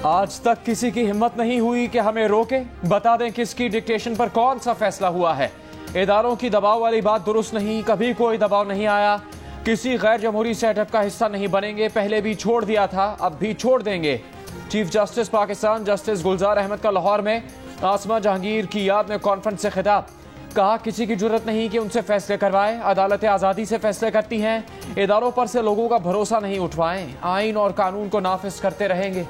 आज तक किसी की हिम्मत नहीं हुई कि हमें रोके। बता दें किसकी डिक्टेशन पर कौन सा फैसला हुआ है। इदारों की दबाव वाली बात दुरुस्त नहीं, कभी कोई दबाव नहीं आया। किसी गैर जमहूरी सेटअप का हिस्सा नहीं बनेंगे। पहले भी छोड़ दिया था, अब भी छोड़ देंगे। चीफ जस्टिस पाकिस्तान जस्टिस गुलजार अहमद का लाहौर में आसमा जहांगीर की याद में कॉन्फ्रेंस से खिताब। कहा किसी की जरूरत नहीं कि उनसे फैसले करवाएं। अदालतें आज़ादी से फैसले करती हैं। इदारों पर से लोगों का भरोसा नहीं उठवाएं। आइन और कानून को नाफिज करते रहेंगे।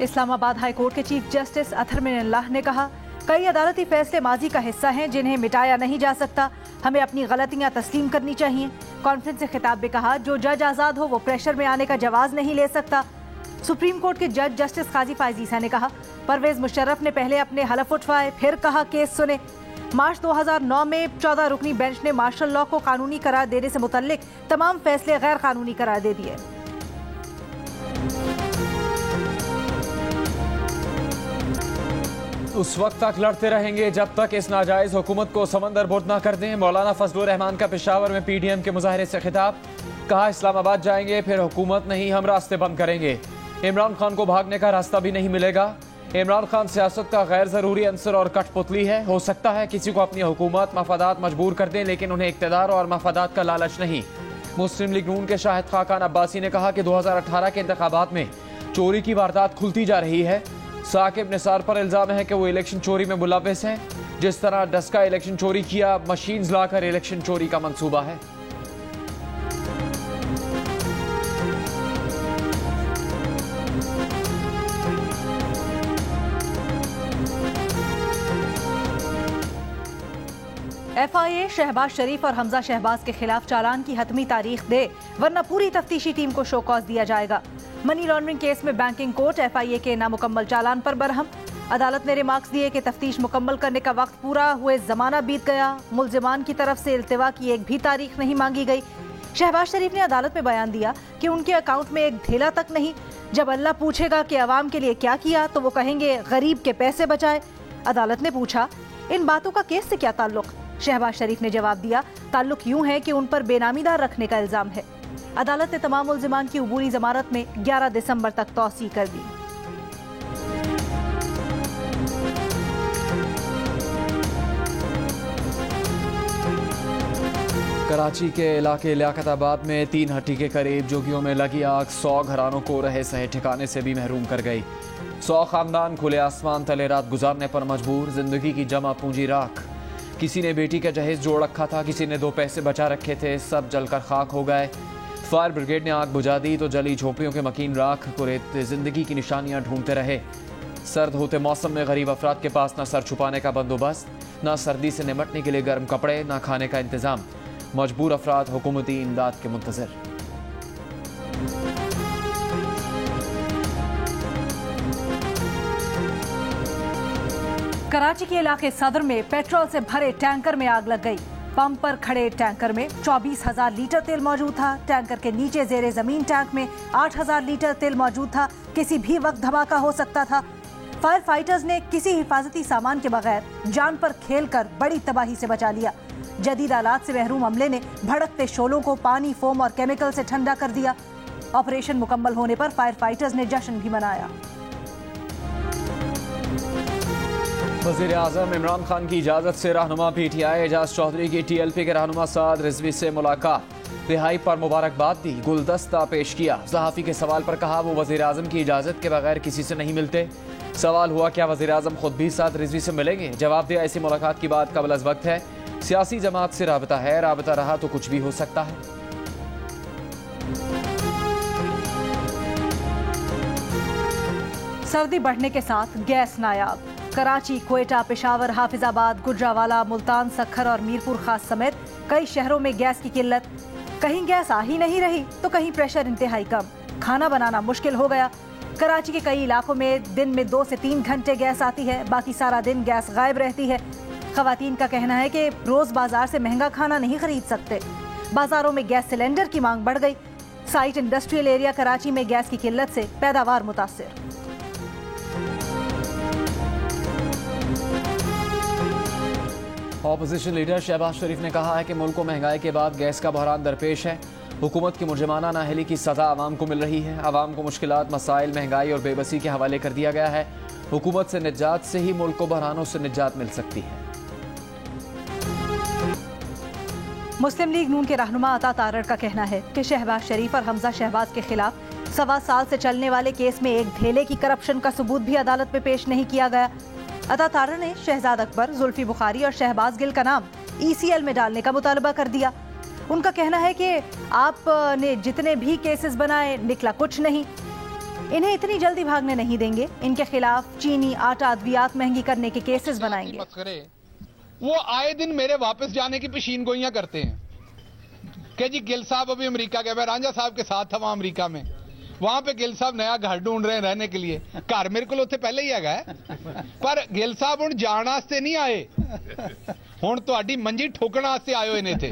इस्लामाबाद हाई कोर्ट के चीफ जस्टिस अतहर मिनल्लाह ने कहा, कई अदालती फैसले माजी का हिस्सा हैं जिन्हें मिटाया नहीं जा सकता। हमें अपनी गलतियां तस्लीम करनी चाहिए। कॉन्फ्रेंस से खिताब में कहा, जो जज आज़ाद हो वो प्रेशर में आने का जवाब नहीं ले सकता। सुप्रीम कोर्ट के जज जस्टिस काजी फायज ईसा ने कहा, परवेज मुशर्रफ ने पहले अपने हलफ उठवाए, फिर कहा केस सुने। मार्च 2009 में 14 रुकनी बेंच ने मार्शल लॉ को कानूनी करार देने से मुतल्लिक तमाम फैसले गैर कानूनी करार दे दिए। उस वक्त तक लड़ते रहेंगे जब तक इस नाजायज हुकूमत को समंदर बुर्द न कर दें। मौलाना फजलुर रहमान का पेशावर में PDM के मुजाहरे से खिताब। कहा इस्लामाबाद जाएंगे फिर हुकूमत नहीं, हम रास्ते बंद करेंगे। इमरान खान को भागने का रास्ता भी नहीं मिलेगा। इमरान खान सियासत का गैर जरूरी अंसर और कठपुतली है। हो सकता है किसी को अपनी हुकूमत मफादात मजबूर कर दें, लेकिन उन्हें इक्तदार और मफादात का लालच नहीं। मुस्लिम लीग नून के शाहिद खाकान अब्बासी ने कहा कि 2018 के इंतखाबात में चोरी की वारदात खुलती जा रही है। साकिब निसार पर इल्जाम है कि वो इलेक्शन चोरी में मुलव्विस हैं। जिस तरह डस्का इलेक्शन चोरी किया, मशीन्स लाकर इलेक्शन चोरी का मंसूबा है। FIA शहबाज शरीफ और हमजा शहबाज के खिलाफ चालान की हतमी तारीख दे, वरना पूरी तफ्तीशी टीम को शोकॉज दिया जाएगा। मनी लॉन्ड्रिंग केस में बैंकिंग कोर्ट FIA के नामुकम्मल चालान पर बरहम। अदालत ने रिमार्क्स दिए कि तफ्तीश मुकम्मल करने का वक्त पूरा हुए जमाना बीत गया। मुल्जिमान की तरफ से इल्तिवा की एक भी तारीख नहीं मांगी गई। शहबाज शरीफ ने अदालत में बयान दिया कि उनके अकाउंट में एक धेला तक नहीं। जब अल्लाह पूछेगा कि अवाम के लिए क्या किया तो वो कहेंगे गरीब के पैसे बचाए। अदालत ने पूछा, इन बातों का केस से क्या ताल्लुक? शहबाज शरीफ ने जवाब दिया, ताल्लुक यूं है कि उन पर बेनामीदार रखने का इल्जाम है। अदालत ने तमाम मुल्जिमान की उबूरी जमानत में 11 दिसंबर तक तौसी कर दी। कराची के इलाके लियाकताबाद में 3 हट्टी के करीब जोगियों में लगी आग 100 घरानों को रहे सहे ठिकाने से भी महरूम कर गई। 100 खानदान खुले आसमान तले रात गुजारने पर मजबूर। जिंदगी की जमा पूंजी राख। किसी ने बेटी का जहेज जोड़ रखा था, किसी ने 2 पैसे बचा रखे थे, सब जलकर खाक हो गए। फायर ब्रिगेड ने आग बुझा दी तो जली झोंपड़ियों के मकीन राख को रेतते जिंदगी की निशानियां ढूंढते रहे। सर्द होते मौसम में गरीब अफराद के पास न सर छुपाने का बंदोबस्त, न सर्दी से निमटने के लिए गर्म कपड़े, न खाने का इंतजाम। मजबूर अफराद हुकूमती इमदाद के मुंतज़िर। कराची के इलाके सदर में पेट्रोल से भरे टैंकर में आग लग गई। पंप पर खड़े टैंकर में 24,000 लीटर तेल मौजूद था। टैंकर के नीचे जेरे जमीन टैंक में 8,000 लीटर तेल मौजूद था। किसी भी वक्त धमाका हो सकता था। फायर फाइटर्स ने किसी हिफाजती सामान के बगैर जान पर खेलकर बड़ी तबाही से बचा लिया। जदीद आलात से महरूम अमले ने भड़कते शोलों को पानी, फोम और केमिकल से ठंडा कर दिया। ऑपरेशन मुकम्मल होने पर फायर फाइटर्स ने जश्न भी मनाया। वज़ीर आज़म इमरान खान की इजाज़त से रहनुमा PTI एजाज चौधरी की TLP के रहनुमा साद रिजवी से मुलाकात। रिहाई पर मुबारकबाद दी, गुलदस्ता पेश किया। सहाफ़ी के सवाल पर कहा वो वज़ीर आज़म की इजाज़त के बगैर किसी से नहीं मिलते। सवाल हुआ क्या वज़ीर आज़म खुद भी साद रिजवी से मिलेंगे? जवाब दिया, ऐसी मुलाकात की बात कबल अज़ वक्त है। सियासी जमात से राबता है, राबता रहा तो कुछ भी हो सकता है। सर्दी बढ़ने के साथ गैस नायाब। कराची, क्वेटा, पेशावर, हाफिजाबाद, गुजरावाला, मुल्तान, सखर और मीरपुर खास समेत कई शहरों में गैस की किल्लत। कहीं गैस आ ही नहीं रही तो कहीं प्रेशर इंतहाई कम। खाना बनाना मुश्किल हो गया। कराची के कई इलाकों में दिन में 2 से 3 घंटे गैस आती है, बाकी सारा दिन गैस गायब रहती है। खवातीन का कहना है कि रोज बाजार से महंगा खाना नहीं खरीद सकते। बाजारों में गैस सिलेंडर की मांग बढ़ गई। साइट इंडस्ट्रियल एरिया कराची में गैस की किल्लत से पैदावार मुतासिर। ऑपोजिशन लीडर शहबाज शरीफ ने कहा है कि मुल्क को महंगाई के बाद गैस का बहरान दरपेश है। हुकूमत की मुजरिमाना नाअहली की सज़ा आवाम को मिल रही है। आवाम को मुश्किलात, मसाइल, महंगाई और बेबसी के हवाले कर दिया गया है। हुकूमत से निजात से ही मुल्क को बहरानों से निजात मिल सकती है। मुस्लिम लीग नून के रहनुमा अता तारड़ का कहना है कि शहबाज शरीफ और हमजा शहबाज के खिलाफ 1.25 साल से चलने वाले केस में एक धेले की करप्शन का सबूत भी अदालत में पेश नहीं किया गया। अता तारड़ ने शहजाद अकबर, जुल्फी बुखारी और शहबाज गिल का नाम ECL में डालने का मुतालबा कर दिया। उनका कहना है कि आपने जितने भी केसेस बनाए निकला कुछ नहीं। इन्हें इतनी जल्दी भागने नहीं देंगे। इनके खिलाफ चीनी, आटा, अद्वियात महंगी करने के केसेस बनाएंगे। वो आए दिन मेरे वापस जाने की पेशीन गोइयां करते हैं कि जी गिल साहब अभी अमेरिका गए। मैं रांझा साहब के साथ था वहां अमेरिका में। वहां पे गिल साहब नया घर ढूंढ रहे हैं रहने के लिए। घर मेरे को उत्थे पहले ही है, पर गिल साहब हुण जाण वास्ते नहीं आए, हुण तुहाडी मंजी ठोकण वास्ते आए हुए ने थे।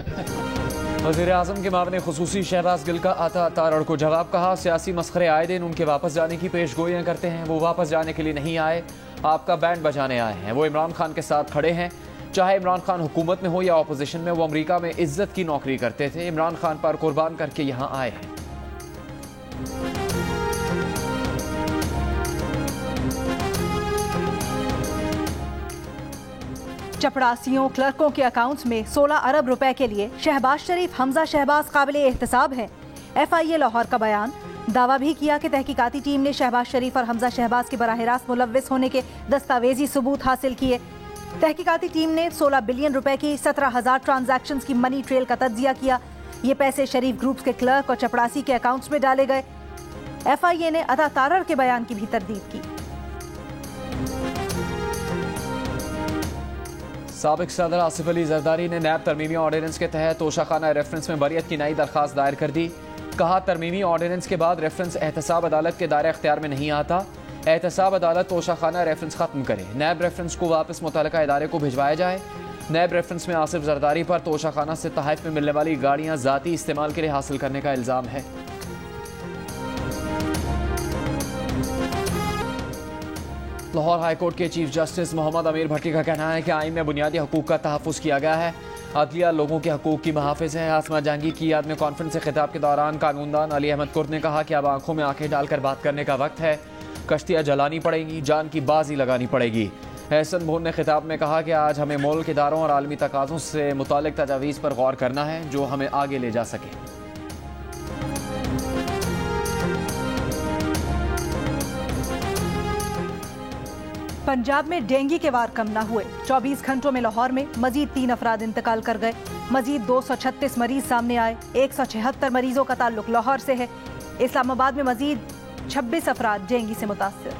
वज़ीर आज़म के मामले खुसूसी शहबाज गिल का अता तारड़ को जवाब। कहा, सियासी मसखरे आए दिन उनके वापस जाने की पेशगोइयां करते हैं। वो वापस जाने के लिए नहीं आए, आपका बैंड बजाने आए हैं। वो इमरान खान के साथ खड़े हैं। चाहे इमरान खान हुकूमत में हो या अपोजिशन में, वो अमेरिका में इज्जत की नौकरी करते थे। इमरान खान पर कुर्बान करके यहाँ आए हैं। चपड़ासियों, क्लर्कों के अकाउंट्स में 16 अरब रुपए के लिए शहबाज शरीफ, हमजा शहबाज काबिले एहतसाब हैं। FIA लाहौर का बयान। दावा भी किया कि तहकीकाती टीम ने शहबाज शरीफ और हमजा शहबाज के बराह रास्त मुलव्विस होने के दस्तावेजी सबूत हासिल किए। तहकीकाती टीम ने 16 बिलियन रुपए की 17,000 ट्रांजैक्शंस की मनी ट्रेल का तज्जिया किया। ये पैसे शरीफ ग्रुप्स के क्लर्क और चपड़ासी के अकाउंट्स में डाले गए। FIA ने अता तारड़ के बयान की भी तरदीद की। साबिक सदर आसिफ अली जरदारी ने नैब तरमीमी ऑर्डिनेंस के तहत तोशाखाना रेफरेंस में बरियत की नई दरखास्त दायर कर दी। कहा, तरमीमी ऑर्डिनेंस के बाद रेफरेंस एहतसाब अदालत के दायरे अख्तियार में नहीं आता। एहतसाब अदालत तोशाखाना रेफरेंस खत्म करे। नैब रेफरेंस को वापस मुतल्लिका इदारे को भिजवाया जाए। नैब रेफरेंस में आसिफ जरदारी पर तोशाखाना से तहफ़ में मिलने वाली गाड़ियाँ ज़ाती इस्तेमाल के लिए हासिल करने का इल्ज़ाम है। लाहौर हाईकोर्ट के चीफ जस्टिस मोहम्मद अमीर भट्टी का कहना है कि आइन में बुनियादी हकूक़ का तहफ़्फ़ुज़ किया गया है। अदलिया लोगों के हकूक़ की मुहाफ़िज़ है। आसमा जहांगीर की याद में कॉन्फ्रेंस से खिताब के दौरान कानूनदान अली अहमद कुर्द ने कहा कि अब आंखों में आंखें डालकर बात करने का वक्त है। कश्तियाँ जलानी पड़ेंगी, जान की बाजी लगानी पड़ेगी। एहसन भून ने खिताब में कहा कि आज हमें मुल्क, इदारों और आलमी तकाज़ों से मुतालिक तजावीज़ पर गौर करना है जो हमें आगे ले जा सके। पंजाब में डेंगू के वार कम न हुए। 24 घंटों में लाहौर में मजीद 3 अफराद इंतकाल कर गए। मजीद 236 मरीज सामने आए। 176 मरीजों का ताल्लुक लाहौर से है। इस्लामाबाद में मजीद 26 अफराद डेंगू से मुतासर।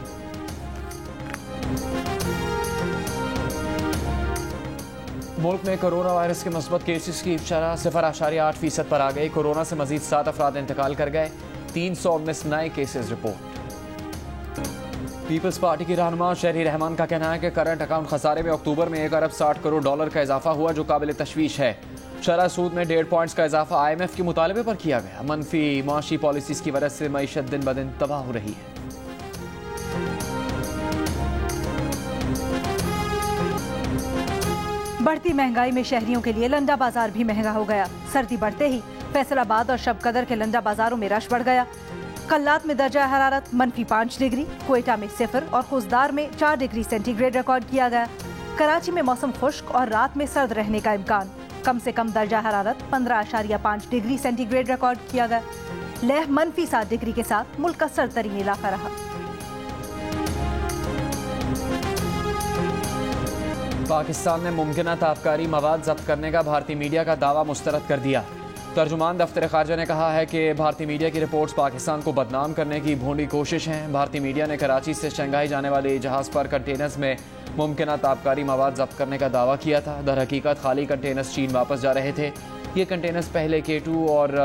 मुल्क में कोरोना वायरस के मुस्बत केसेस की शरह 0.8% पर आ गई। कोरोना से मजीद 7 अफराद इंतकाल कर गए। 319 नए केसेस रिपोर्ट। पीपल्स पार्टी की रहनुमा शहरी रहमान का कहना है कि करंट अकाउंट खसारे में अक्टूबर में 1 अरब 60 करोड़ डॉलर का इजाफा हुआ, जो काबिल तशवीश है। शरह सूद में 1.5 पॉइंट्स का इजाफा IMF के मुतालबे पर किया गया। मनफी माशी पॉलिसीज की वजह से मईशत दिन ब दिन तबाह हो रही है। बढ़ती महंगाई में शहरियों के लिए लंडा बाजार भी महंगा हो गया। सर्दी बढ़ते ही फैसलाबाद और शबकदर के लंडा बाजारों में रश बढ़ गया। कल्लात में दर्जा हरारत -5 डिग्री, क्वेटा में 0 और खुजदार में 4 डिग्री सेंटीग्रेड रिकॉर्ड किया गया। कराची में मौसम खुश्क और रात में सर्द रहने का इम्कान। कम से कम दर्जा हरारत 15.5 डिग्री सेंटीग्रेड रिकॉर्ड किया गया। लेह -7 डिग्री के साथ मुल्क का सर्द तरीन इलाका रहा। पाकिस्तान ने मुमकिन ताबकारी मवाद जब्त करने का भारतीय मीडिया का दावा मुस्तरद कर दिया। तर्जुमान दफ्तर खारजा ने कहा है कि भारतीय मीडिया की रिपोर्ट्स पाकिस्तान को बदनाम करने की भोंडी कोशिश है। भारतीय मीडिया ने कराची से शंघाई जाने वाले जहाज़ पर कंटेनर्स में मुमकिन ताबकारी मवाद जब्त करने का दावा किया था। दर हकीकत खाली कंटेनर्स चीन वापस जा रहे थे। ये कंटेनर्स पहले K2 और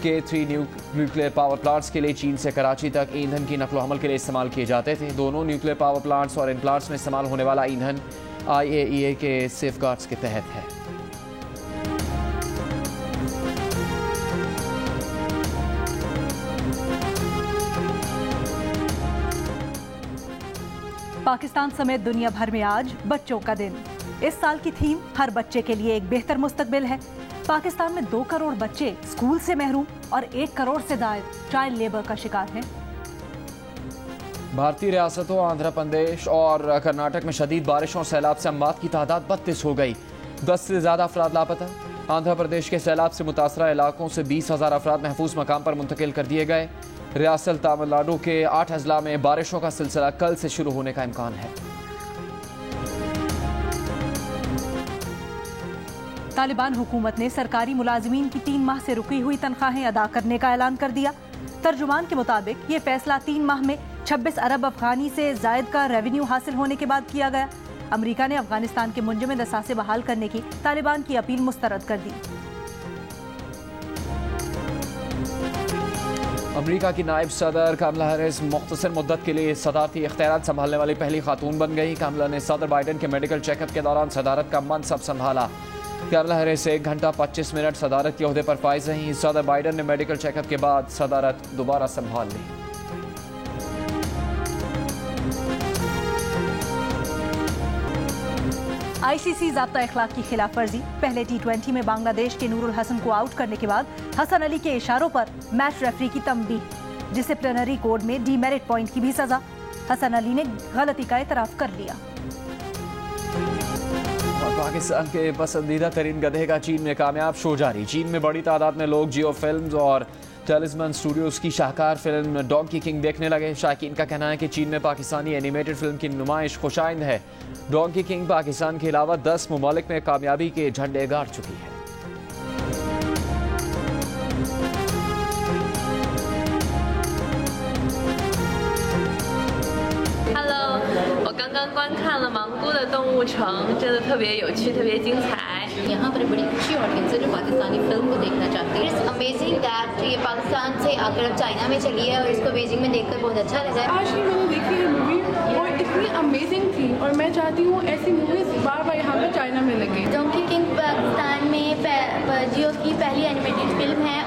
K3 न्यूक्लियर पावर प्लांट्स के लिए चीन से कराची तक ईंधन की नकलो हमल के लिए इस्तेमाल किए जाते थे। दोनों न्यूक्लियर पावर प्लांट्स और इन प्लांट्स में इस्तेमाल होने वाला ईंधन IAEA के सेफगार्ड्स के तहत है। पाकिस्तान समेत दुनिया भर में आज बच्चों का दिन। इस साल की थीम हर बच्चे के लिए एक बेहतर मुस्तकबिल है। पाकिस्तान में 2 करोड़ बच्चे स्कूल से महरूम और 1 करोड़ से ज्यादा चाइल्ड लेबर का शिकार हैं। भारतीय रियासतों आंध्र प्रदेश और कर्नाटक में शदीद बारिशों और सैलाब से अमवात की तादाद 32 हो गई। 10 से ज्यादा अफराद लापता। आंध्र प्रदेश के सैलाब से मुतासरा इलाकों से 20,000 अफराद महफूज मकाम पर मुंतकिल कर दिए गए। रियासत तमिलनाडु के 8 अजला में बारिशों का सिलसिला कल से शुरू होने का इम्कान है। तालिबान हुकूमत ने सरकारी मुलाजिमीन की 3 माह से रुकी हुई तनख्वाहें अदा करने का ऐलान कर दिया। तर्जुमान के मुताबिक ये फैसला 3 माह में 26 अरब अफगानी से जायद का रेवेन्यू हासिल होने के बाद किया गया। अमेरिका ने अफगानिस्तान के मुंजमद असासे बहाल करने की तालिबान की अपील मुस्तरद कर दी। अमेरिका की नायब सदर कमला हैरिस मुख्तसर मुद्दत के लिए सदारती इख्तियारात संभालने वाली पहली खातून बन गई। कमला ने सदर बाइडेन के मेडिकल चेकअप के दौरान सदारत का मनसब संभाला। कमला हैरिस 1 घंटा 25 मिनट सदारत के ओहदे पर फाइज रहीं। सदर बाइडेन ने मेडिकल चेकअप के बाद सदारत दोबारा संभाल ली। आईसीसी ज़ाब्ता इखलाक की खिलाफ वर्जी। पहले T20 में बांग्लादेश के नूरुल हसन को आउट करने के बाद हसन अली के इशारों पर मैच रेफरी की तंबीह। डिसिप्लिनरी कोड में डीमेरिट पॉइंट की भी सजा। हसन अली ने गलती का एतराफ कर लिया। पाकिस्तान के पसंदीदा तरीन गधे का चीन में कामयाब शो जारी। चीन में बड़ी तादाद में लोग जियो फिल्म्स और टेलिस्मन स्टूडियोज की शाहकार फिल्म डोंकी किंग देखने लगे। शायकीन का कहना है कि चीन में पाकिस्तानी एनिमेटेड फिल्म की नुमाइश खुशाइंद है। डोंकी किंग पाकिस्तान के अलावा 10 ममालिक में कामयाबी के झंडे गाड़ चुकी है। यहाँ पर बड़ी अच्छी ऑडियंस है जो पाकिस्तानी फिल्म को देखना चाहती है। इट्स अमेजिंग दैट ये पाकिस्तान से आकर अब चाइना में चली है और इसको बीजिंग में देखकर बहुत अच्छा लगा है। आज ही मैंने देखी है मूवी और इतनी अमेजिंग थी और मैं चाहती हूँ ऐसी मूवीज बार बार यहाँ पर चाइना में लगे। डोंकी किंग पाकिस्तान में जियो की पहली एनिमेटेड फिल्म है